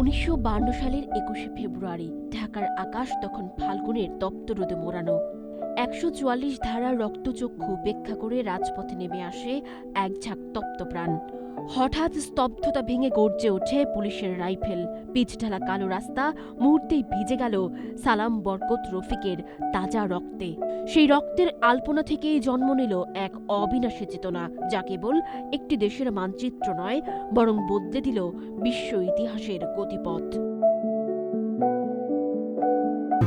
1952 সালের 21শে ফেব্রুয়ারি ঢাকার আকাশ তখন ফাল্গুনের তপ্ত রোদে মোড়ানো। 144 ধারার রক্তচক্ষু উপেক্ষা করে রাজপথে নেমে আসে এক ঝাঁক তপ্ত প্রাণ। হঠাৎ স্তব্ধতা ভেঙে গর্জে ওঠে পুলিশের রাইফেল। পিচঢালা কালো রাস্তা মুহূর্তেই ভিজে গেল সালাম বরকত রফিকের তাজা রক্তে। সেই রক্তের আলপনা থেকেই জন্ম নিল এক অবিনাশী চেতনা, যা কেবল একটি দেশের মানচিত্র নয়, বরং বদলে দিল বিশ্ব ইতিহাসের গতিপথ।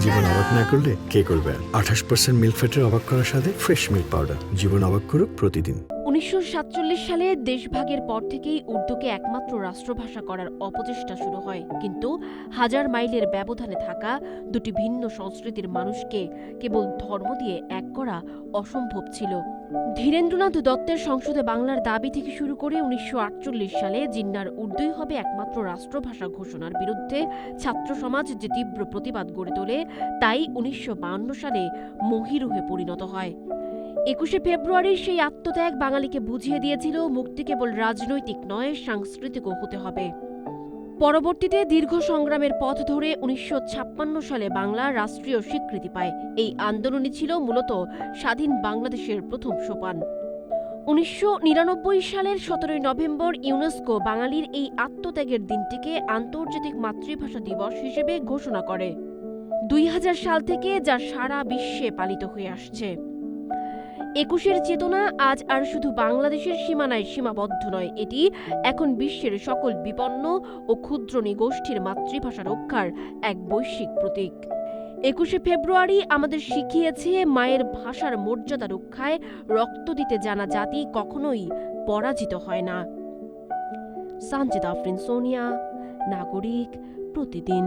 জীবন অবাক না করলে কে করবে? 28% মিল্ক ফ্যাটের অবাক করার সাথে ফ্রেশ মিল্ক পাউডার। জীবন অবাক করুক প্রতিদিন। 1947 সালে দেশভাগের পর থেকেই উর্দুকে একমাত্র রাষ্ট্রভাষা করার অপচেষ্টা শুরু হয়, কিন্তু হাজার মাইলের ব্যবধানে থাকা দুটি ভিন্ন সংস্কৃতির মানুষকে কেবল ধর্ম দিয়ে এক করা অসম্ভব ছিল। ধীরেন্দ্রনাথ দত্তের সংসদে বাংলার দাবি থেকে শুরু করে 1948 সালে জিন্নার উর্দুই হবে একমাত্র রাষ্ট্রভাষা ঘোষণার বিরুদ্ধে ছাত্র সমাজ যে তীব্র প্রতিবাদ গড়ে তোলে, তাই 1952 সালে মহিরুহে পরিণত হয়। 21শে ফেব্রুয়ারির সেই আত্মত্যাগ বাঙালিকে বুঝিয়ে দিয়েছিল মুক্তি কেবল রাজনৈতিক নয়, সাংস্কৃতিকও হতে হবে। পরবর্তীতে দীর্ঘ সংগ্রামের পথ ধরে 1956 সালে বাংলা রাষ্ট্রীয় স্বীকৃতি পায়। এই আন্দোলনই ছিল মূলত স্বাধীন বাংলাদেশের প্রথম সোপান। 1999 সালের 17 নভেম্বর ইউনেস্কো বাঙালির এই আত্মত্যাগের দিনটিকে আন্তর্জাতিক মাতৃভাষা দিবস হিসেবে ঘোষণা করে। 2000 সাল থেকে যা সারা বিশ্বে পালিত হয়ে আসছে। 21-এর চেতনা আজ আর শুধু বাংলাদেশের সীমানায় সীমাবদ্ধ নয়, এটি এখন বিশ্বের সকল বিপন্ন ও ক্ষুদ্র নিগোষ্ঠীর মাতৃভাষা রক্ষার এক বৈশ্বিক প্রতীক। 21শে ফেব্রুয়ারি আমাদের শিখিয়েছে মায়ের ভাষার মর্যাদা রক্ষায় রক্ত দিতে জানা জাতি কখনোই পরাজিত হয় না। সানজিদা আফরিন সোনিয়া, নাগরিক, প্রতিদিন।